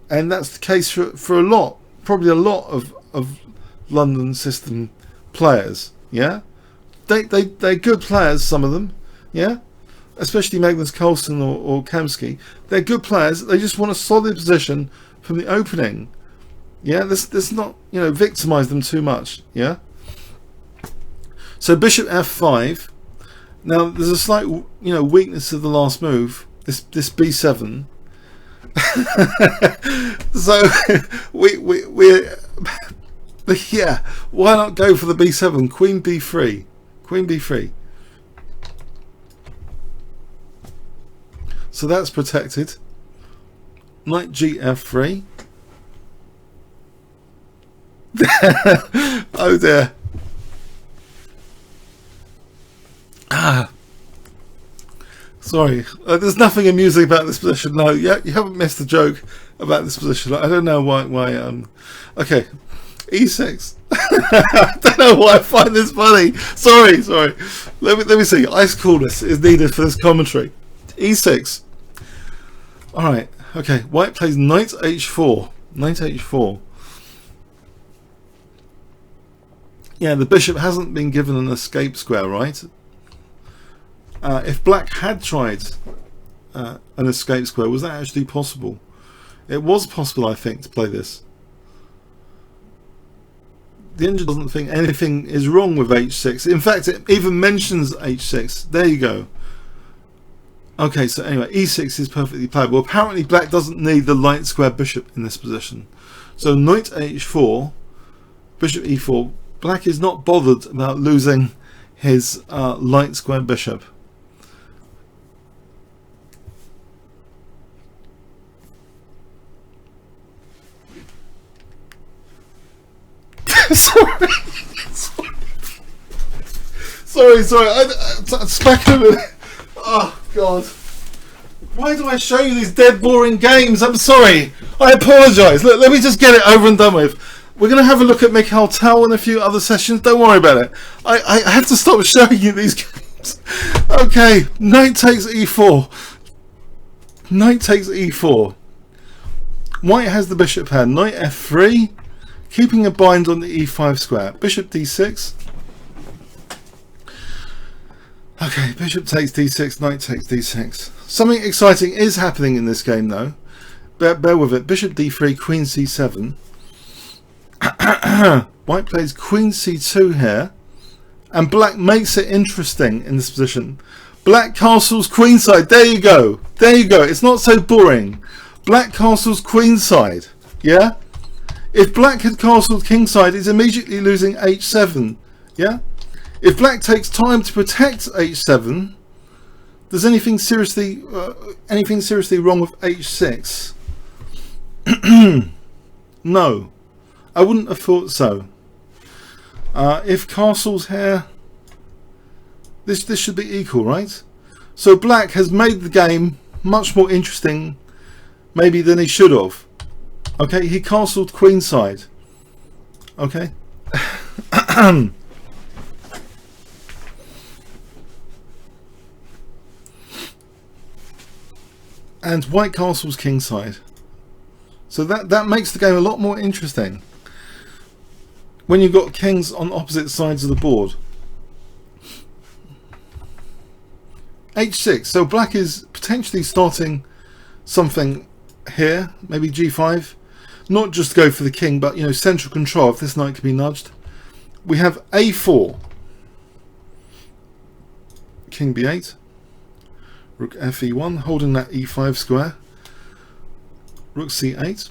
and that's the case for a lot, probably a lot of London system players. Yeah, they're good players, some of them. Yeah, especially Magnus Carlsen or Kamsky. They're good players. They just want a solid position from the opening. Yeah, let's not, you know, victimize them too much. Yeah. So bishop f5. Now there's a slight, you know, weakness of the last move. This b7. So we're yeah. Why not go for the b7? Queen b3. Queen b3. So that's protected. Knight gf3. Oh dear. Sorry. There's nothing amusing about this position. No, you haven't missed the joke about this position. I don't know why. Okay. E6. I don't know why I find this funny. Sorry. Let me see. Ice coolness is needed for this commentary. E6. Alright, okay. White plays knight h4. Knight h4. Yeah, the bishop hasn't been given an escape square, right? If black had tried an escape square, was that actually possible? It was possible, I think, to play this. The engine doesn't think anything is wrong with h6. In fact, it even mentions h6. There you go. Okay, so anyway, e6 is perfectly playable. Apparently black doesn't need the light square bishop in this position. So knight h4, bishop e4. Black is not bothered about losing his light square bishop. Sorry. Speculative. Oh God. Why do I show you these dead boring games? I'm sorry. I apologise. Look, let me just get it over and done with. We're going to have a look at Mikhail Tal in a few other sessions. Don't worry about it. I had to stop showing you these games. Okay, knight takes e4. Knight takes e4. White has the bishop pair. Knight f3. Keeping a bind on the e5 square. Bishop d6. Okay, bishop takes d6, knight takes d6. Something exciting is happening in this game though. Bear with it. Bishop d3, queen c7. White plays queen c2 here. And black makes it interesting in this position. Black castles queenside. There you go. There you go. It's not so boring. Black castles queenside. Yeah? If black had castled kingside, it's immediately losing h7. Yeah? If black takes time to protect h7, does anything seriously wrong with h6? No, I wouldn't have thought so. If castle's here, this should be equal, right? So black has made the game much more interesting maybe than he should have. Okay, he castled queenside. Okay. And white castles kingside. So that makes the game a lot more interesting when you've got kings on opposite sides of the board. h6, so black is potentially starting something here, maybe g5, not just go for the king, but you know, central control if this knight can be nudged. We have a4, king b8, rook fe1, holding that e5 square, rook c8.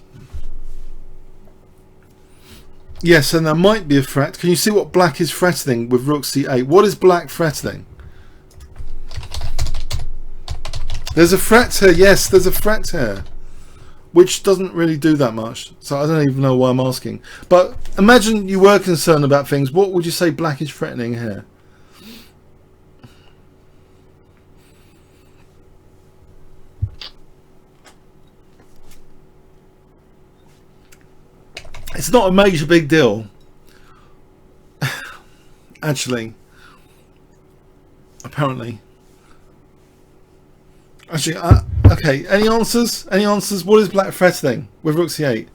Yes, and there might be a threat. Can you see what black is threatening with rook c8? What is black threatening? There's a threat here. Yes, there's a threat here, which doesn't really do that much. So I don't even know why I'm asking. But imagine you were concerned about things. What would you say black is threatening here? It's not a major big deal. Actually. Apparently. Actually, okay, any answers? Any answers? What is black threatening with rook c8?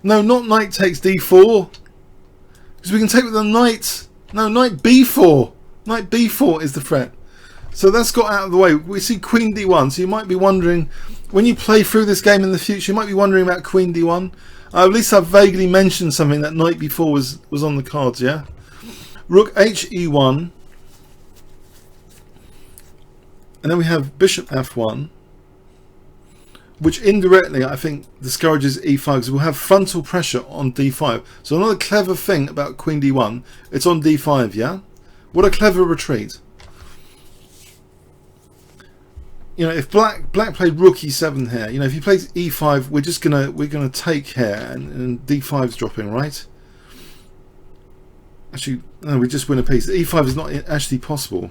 No, not knight takes d4. Because we can take with the knight. No, knight b4. Knight b4 is the threat. So that's got out of the way. We see queen d1. So you might be wondering, when you play through this game in the future, you might be wondering about queen d1. At least I've vaguely mentioned something that knight b4 was on the cards, yeah? Rook he1, and then we have bishop f1, which indirectly I think discourages e5 because we'll have frontal pressure on d5. So another clever thing about queen d1, it's on d5, yeah? What a clever retreat. You know, if black played rook e7 here, you know, if he plays e5, we're gonna take here, and d5's dropping, right? Actually, no, we just win a piece. e5 is not actually possible.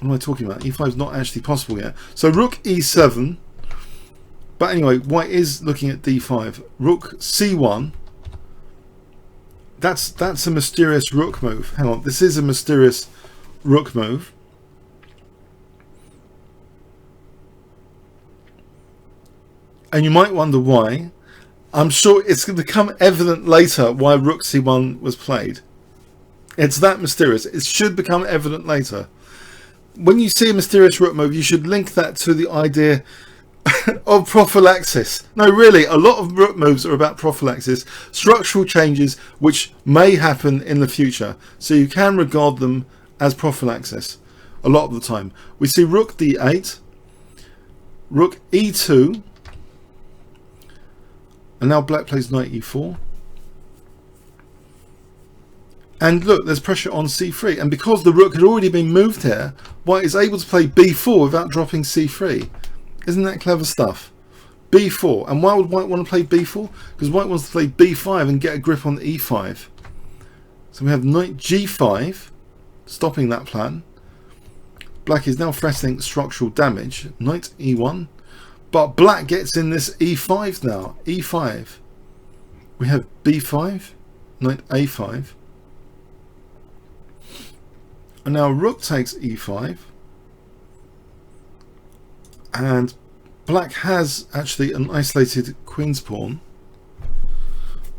What am I talking about? e5 is not actually possible yet. So rook e7. But anyway, white is looking at d5. Rook c1. That's a mysterious rook move. Hang on, this is a mysterious rook move. And you might wonder why. I'm sure it's going to become evident later why rook c1 was played. It's that mysterious. It should become evident later. When you see a mysterious rook move, you should link that to the idea of prophylaxis. No, really, a lot of rook moves are about prophylaxis, structural changes which may happen in the future. So you can regard them as prophylaxis a lot of the time. We see rook d8, rook e2, and now black plays knight e4. And look, there's pressure on c3. And because the rook had already been moved here, white is able to play b4 without dropping c3. Isn't that clever stuff? b4. And why would white want to play b4? Because white wants to play b5 and get a grip on e5. So we have knight g5, stopping that plan. Black is now threatening structural damage. Knight e1. But black gets in this e5 now. e5. We have b5, knight a5. And now rook takes e5. And black has actually an isolated queen's pawn.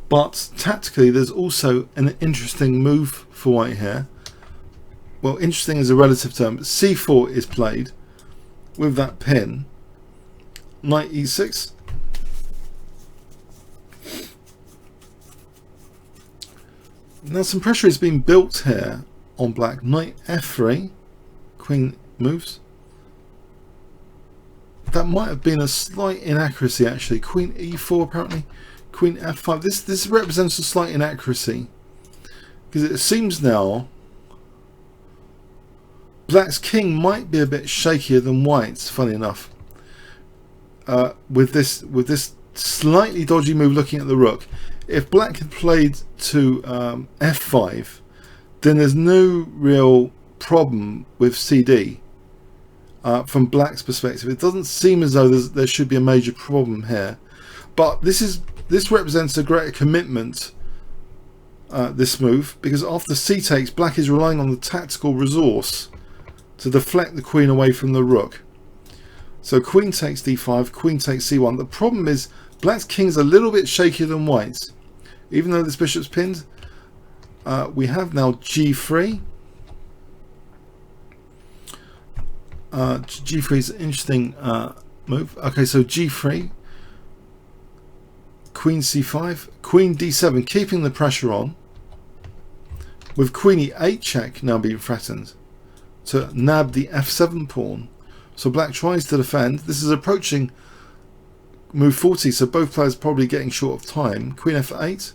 But tactically there's also an interesting move for white here. Well, interesting is a relative term. But c4 is played with that pin. Knight e6. Now some pressure is being built here on black. Knight f3. Queen moves. That might have been a slight inaccuracy actually. Queen e4 apparently. Queen f5. This represents a slight inaccuracy, because it seems now black's king might be a bit shakier than white's, funny enough, with this slightly dodgy move looking at the rook. If black had played to f5, then there's no real problem with CD from black's perspective. It doesn't seem as though there should be a major problem here, but this represents a greater commitment, this move, because after c takes, black is relying on the tactical resource to deflect the queen away from the rook. So queen takes d5, queen takes c1. The problem is black's king's a little bit shakier than white's. Even though this bishop's pinned, we have now g3. G3 is an interesting move. Okay, so g3, queen c5, queen d7, keeping the pressure on, with queen e8 check now being threatened to nab the f7 pawn. So black tries to defend. This is approaching move 40, so both players probably getting short of time. Queen f8.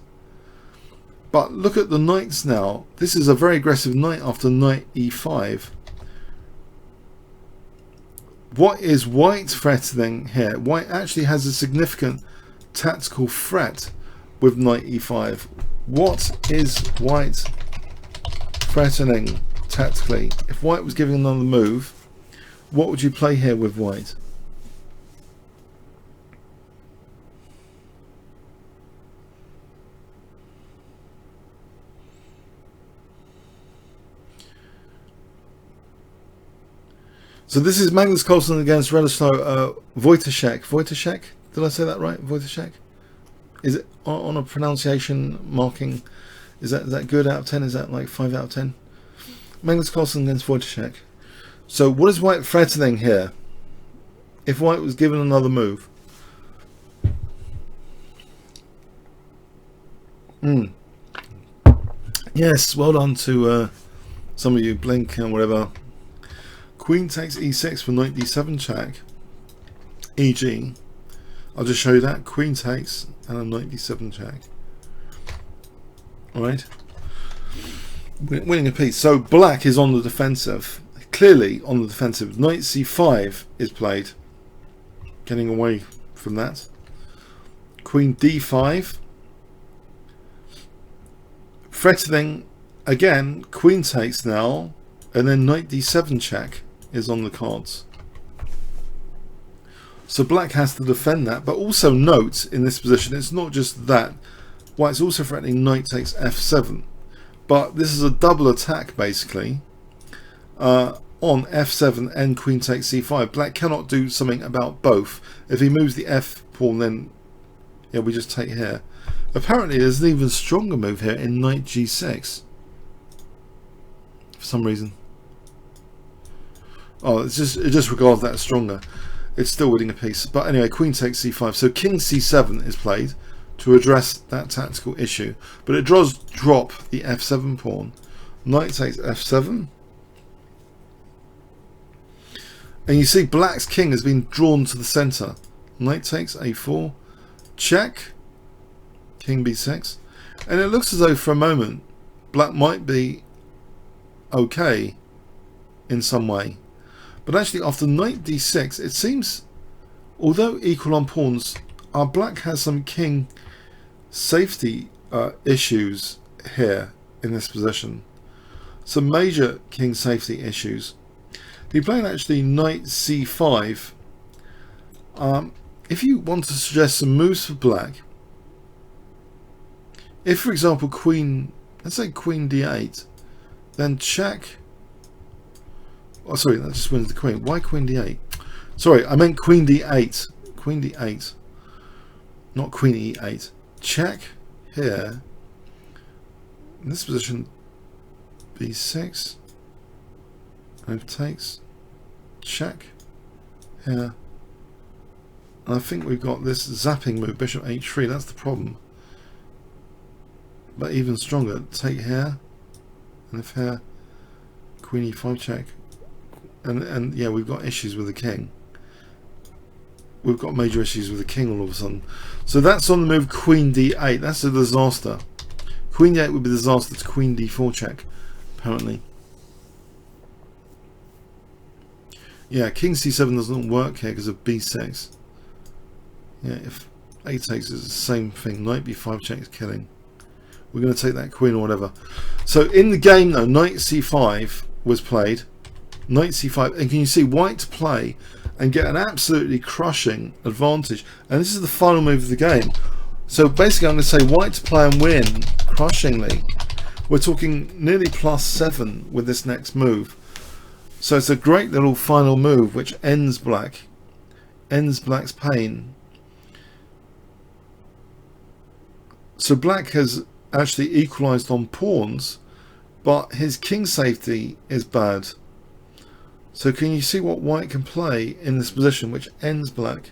But look at the knights now. This is a very aggressive knight after knight e5. What is white threatening here? White actually has a significant tactical threat with knight e5. What is white threatening tactically? If white was giving another move, what would you play here with white? So this is Magnus Carlsen against Renato Wojtaszek. Wojtaszek? Did I say that right? Wojtaszek? Is it on a pronunciation marking? Is that good out of 10? Is that like 5 out of 10? Magnus Carlsen against Wojtaszek. So what is white threatening here? If white was given another move. Yes, well done to some of you, Blink and whatever. Queen takes e6 for knight d7 check. E.g. I'll just show you that. Queen takes and a knight d7 check. Alright. Winning a piece. So black is on the defensive. Clearly on the defensive. Knight c5 is played. Getting away from that. Queen d5. Threatening again. Queen takes now. And then knight d7 check is on the cards. So black has to defend that, but also note in this position it's not just that. White's also threatening knight takes f7, but this is a double attack basically on f7 and queen takes c5. Black cannot do something about both. If he moves the f pawn, then yeah, we just take here. Apparently there's an even stronger move here in knight g6 for some reason. Oh, it just regards that as stronger. It's still winning a piece. But anyway, queen takes c5. So king c7 is played to address that tactical issue. But it does drop the f7 pawn. Knight takes f7. And you see black's king has been drawn to the center. Knight takes a4. Check. King b6. And it looks as though for a moment black might be okay in some way. But actually after knight d6, it seems, although equal on pawns, our black has some king safety issues here in this position. Some major king safety issues. He played actually knight c5. If you want to suggest some moves for black, if for example queen, let's say queen d8, then check. Oh, sorry, that just wins the queen. Why queen d8? Sorry, I meant queen d8. Queen d8. Not queen e8. Check here. In this position, b6. Move takes. Check here. And I think we've got this zapping move, bishop h3. That's the problem. But even stronger, take here. And if here, queen e5 check. And yeah, we've got issues with the king. we've got major issues with the king all of a sudden. So that's on the move queen d8. That's a disaster. Queen d8 would be a disaster to queen d4 check, apparently. Yeah, king c7 doesn't work here because of b6. Yeah, if a takes is the same thing. Knight b5 check is killing. We're going to take that queen or whatever. So in the game though, knight c5 was played. Knight c5, and can you see white play and get an absolutely crushing advantage? And this is the final move of the game. So basically I'm going to say white to play and win crushingly. We're talking nearly +7 with this next move. So it's a great little final move which ends black's pain. So black has actually equalized on pawns, but his king safety is bad. So can you see what white can play in this position which ends black?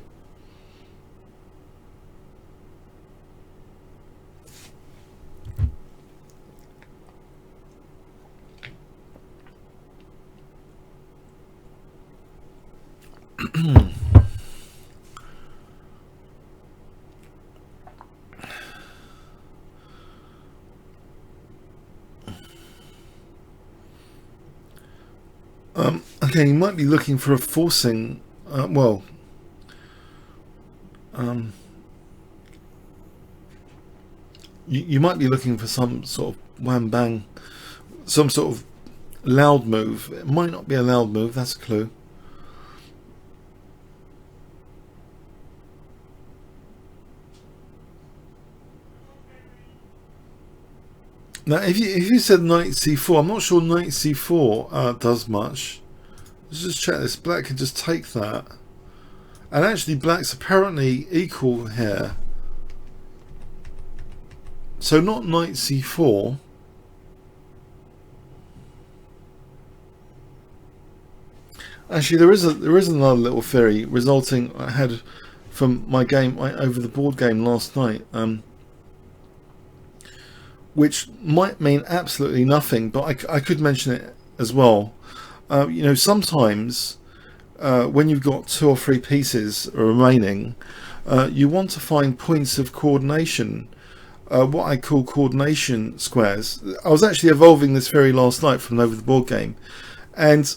Okay, you might be looking for a forcing, you might be looking for some sort of wham bang, some sort of loud move. It might not be a loud move, that's a clue. Now if you said knight c4, I'm not sure knight c4 does much. Let's just check this. Black can just take that, and actually black's apparently equal here, so not knight c4. Actually there is another little theory resulting I had from my game over the board game last night, which might mean absolutely nothing, but I could mention it as well. You know, sometimes when you've got 2 or 3 pieces remaining, you want to find points of coordination, what I call coordination squares. I was actually evolving this theory last night from over the board game, and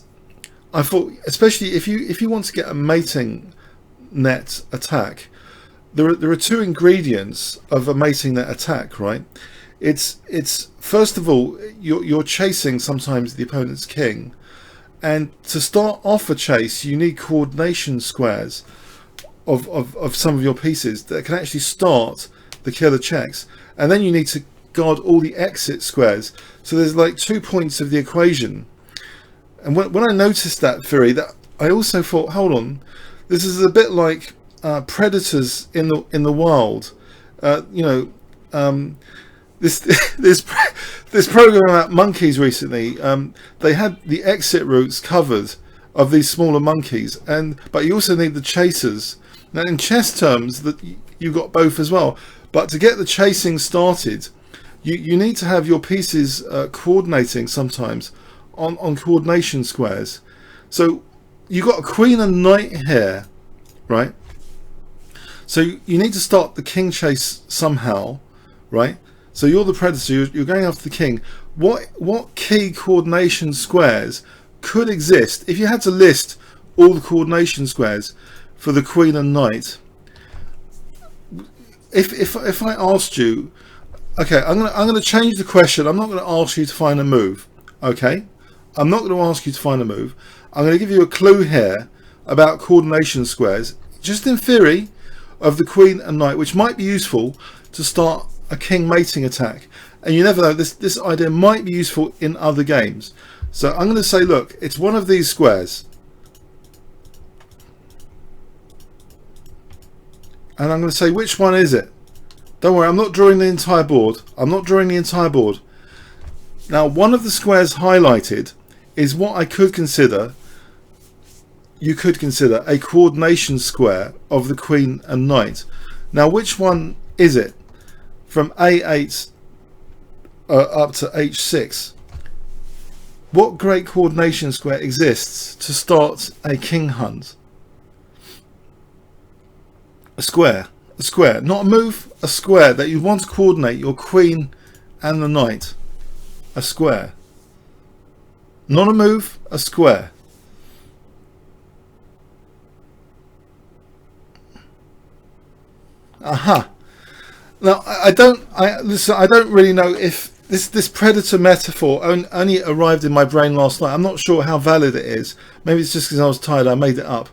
I thought, especially if you want to get a mating net attack, there are 2 ingredients of a mating net attack, right? It's first of all, you're chasing sometimes the opponent's king, and to start off a chase you need coordination squares of some of your pieces that can actually start the killer checks, and then you need to guard all the exit squares. So there's like 2 points of the equation. And when I noticed that theory, that I also thought, hold on, this is a bit like predators in the wild. You know, this program about monkeys recently, they had the exit routes covered of these smaller monkeys, but you also need the chasers. Now in chess terms, that you got both as well, but to get the chasing started, you need to have your pieces coordinating sometimes on coordination squares. So you got a queen and knight here, right? So you need to start the king chase somehow, right? So you're the predator, you're going after the king. What key coordination squares could exist if you had to list all the coordination squares for the queen and knight? If I asked you, okay, I'm gonna change the question. I'm not going to ask you to find a move, okay? I'm not going to ask you to find a move. I'm going to give you a clue here about coordination squares, just in theory, of the queen and knight, which might be useful to start a king mating attack. And you never know, this idea might be useful in other games. So I'm going to say, look, it's one of these squares, and I'm going to say, which one is it? Don't worry, I'm not drawing the entire board. I'm not drawing the entire board. Now, one of the squares highlighted is what I could consider, you could consider a coordination square of the queen and knight. Now, which one is it? From A8 up to H6. What great coordination square exists to start a king hunt? A square. A square. Not a move, a square that you want to coordinate your queen and the knight. A square. Not a move, a square. Aha. Now I don't really know if this predator metaphor only arrived in my brain last night. I'm not sure how valid it is. Maybe it's just because I was tired, I made it up.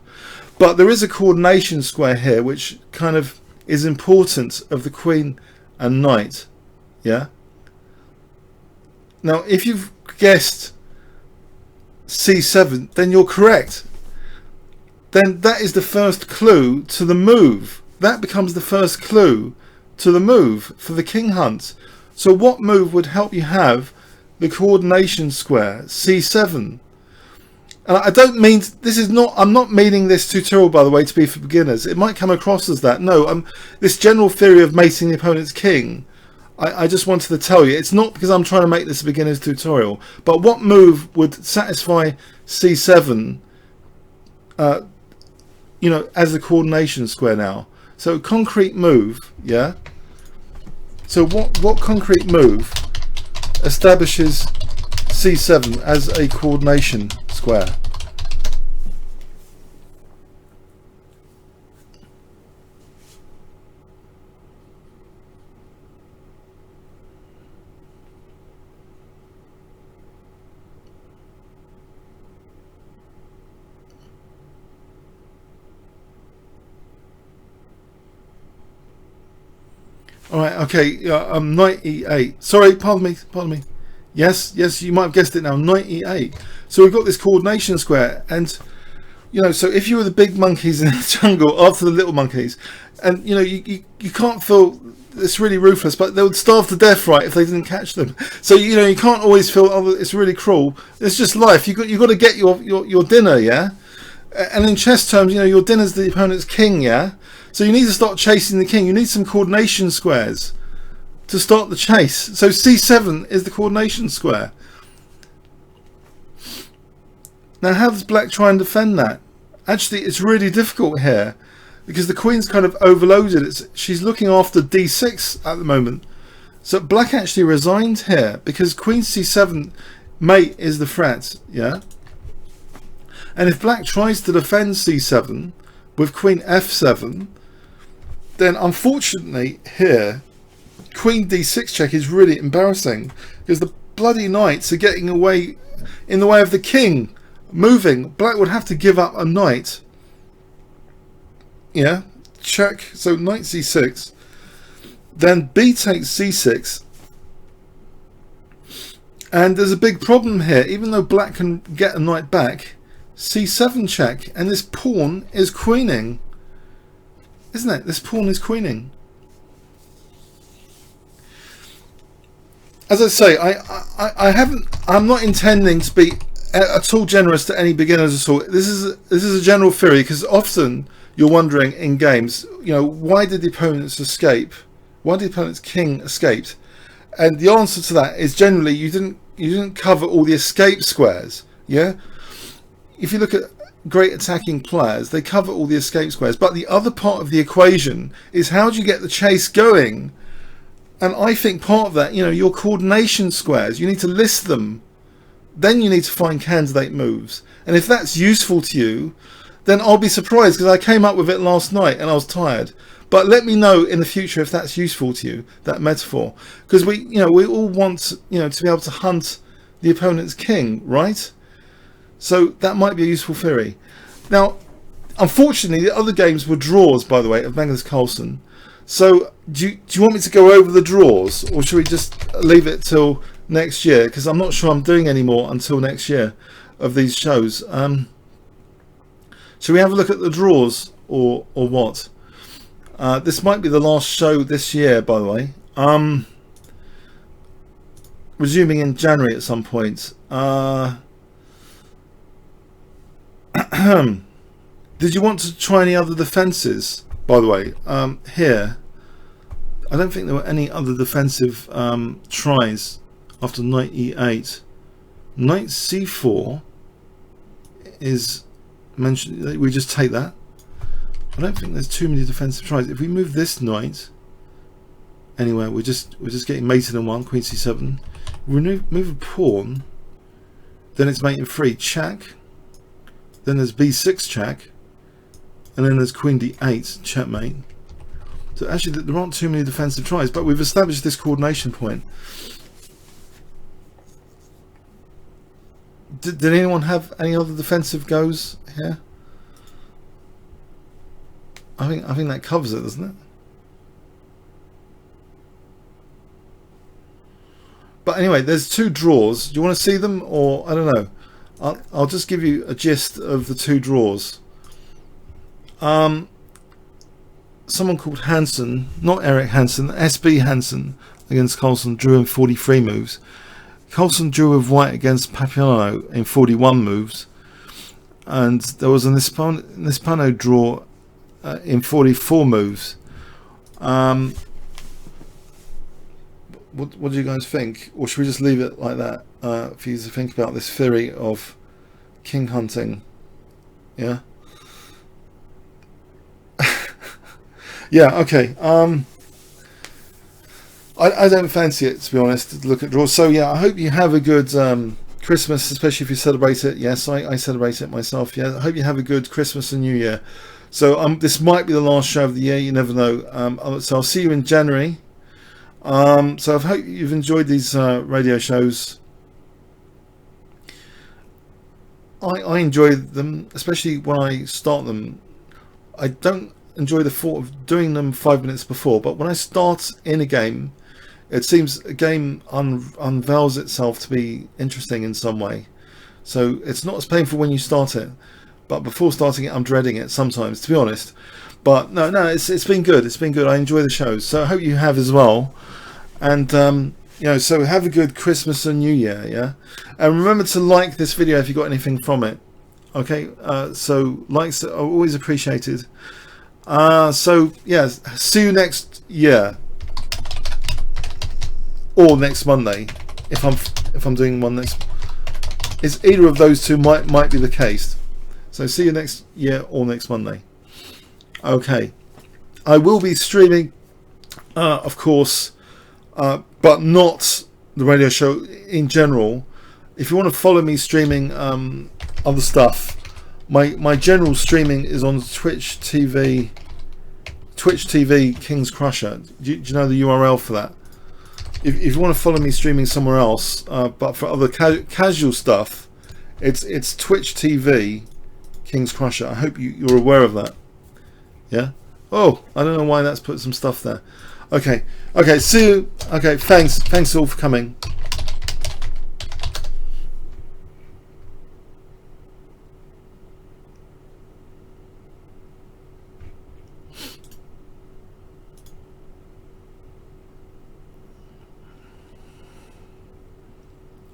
But there is a coordination square here which kind of is important of the queen and knight. Yeah. Now if you've guessed c7, then you're correct. Then that is the first clue to the move. That becomes the first clue to the move for the king hunt. So what move would help you have the coordination square c7? And I don't mean, I'm not meaning this tutorial, by the way, to be for beginners. It might come across as that. No, this general theory of mating the opponent's king, I just wanted to tell you, it's not because I'm trying to make this a beginner's tutorial, but what move would satisfy c7, you know, as a coordination square now? So concrete move, yeah? So what concrete move establishes c7 as a coordination square? All right, okay, knight e8. Sorry, pardon me. Yes, you might have guessed it now, knight e8. So we've got this coordination square, and you know, so if you were the big monkeys in the jungle after the little monkeys, and you know, you can't feel, it's really ruthless, but they would starve to death, right, if they didn't catch them. So you know, you can't always feel, oh, it's really cruel. It's just life. You got to get your dinner, yeah. And in chess terms, you know, your dinner's the opponent's king, yeah. So you need to start chasing the king. You need some coordination squares to start the chase. So c7 is the coordination square. Now how does black try and defend that? Actually, it's really difficult here because the queen's kind of overloaded. She's looking after d6 at the moment. So black actually resigned here because queen c7 mate is the threat, yeah. And if black tries to defend c7 with queen f7, then unfortunately here queen d6 check is really embarrassing because the bloody knights are getting away in the way of the king moving. Black would have to give up a knight, yeah, check. So knight c6, then b takes c6, and there's a big problem here. Even though black can get a knight back, c7 check, and this pawn is queening, isn't it? This pawn is queening. As I say, I'm not intending to be at all generous to any beginners at all. This is a general theory because often you're wondering in games, you know, why did the opponents escape? Why did the opponent's king escape? And the answer to that is generally you didn't cover all the escape squares, yeah. If you look at great attacking players, they cover all the escape squares, but the other part of the equation is how do you get the chase going? And I think part of that, you know, your coordination squares, you need to list them, then you need to find candidate moves, and if that's useful to you, then I'll be surprised because I came up with it last night and I was tired. But let me know in the future if that's useful to you, that metaphor, because we all want, you know, to be able to hunt the opponent's king, right? So that might be a useful theory. Now, unfortunately, the other games were draws, by the way, of Magnus Carlsen. So do you want me to go over the draws, or should we just leave it till next year? Because I'm not sure I'm doing any more until next year of these shows. Should we have a look at the draws, or what? This might be the last show this year, by the way. Resuming in January at some point. Did you want to try any other defenses, by the way? Here, I don't think there were any other defensive tries after knight e8. Knight c4 is mentioned. We just take that. I don't think there's too many defensive tries. If we move this knight anywhere, we're just getting mated in one, queen c7. We move a pawn, then it's mate in 3, check. Then there's b6 check, and then there's queen d8 checkmate. So actually there aren't too many defensive tries, but we've established this coordination point. Did anyone have any other defensive goes here? I think that covers it, doesn't it? But anyway, there's 2 draws. Do you want to see them, or I don't know? I'll just give you a gist of the 2 draws. Someone called Hansen, not Eric Hansen, SB Hansen against Carlsen drew in 43 moves. Carlsen drew with white against Papillano in 41 moves, and there was an Hispano draw in 44 moves. What do you guys think? Or should we just leave it like that for you to think about this theory of king hunting? Yeah? Yeah, okay. I don't fancy it, to be honest, to look at draws. So yeah, I hope you have a good Christmas, especially if you celebrate it. Yes, I celebrate it myself. Yeah, I hope you have a good Christmas and New Year. So this might be the last show of the year. You never know. So I'll see you in January. So I hope you've enjoyed these radio shows. I enjoy them, especially when I start them. I don't enjoy the thought of doing them 5 minutes before, but when I start in a game, it seems a game unveils itself to be interesting in some way. So it's not as painful when you start it, but before starting it, I'm dreading it sometimes, to be honest. But no, it's been good. It's been good. I enjoy the shows, so I hope you have as well. And you know, so have a good Christmas and New Year, yeah. And remember to like this video if you got anything from it. Okay, so likes are always appreciated. So yeah, see you next year or next Monday if I'm doing one next. It's either of those two might be the case. So see you next year or next Monday. Okay, I will be streaming, of course, but not the radio show in general. If you want to follow me streaming other stuff, my general streaming is on Twitch TV kingscrusher. Do you know the URL for that? If you want to follow me streaming somewhere else, but for other casual stuff, it's Twitch TV kingscrusher. I hope you're aware of that. Yeah. Oh, I don't know why that's put some stuff there. Okay. See you. Okay. Thanks all for coming.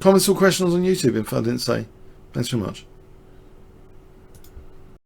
Comments or questions on YouTube if I didn't say. Thanks very much.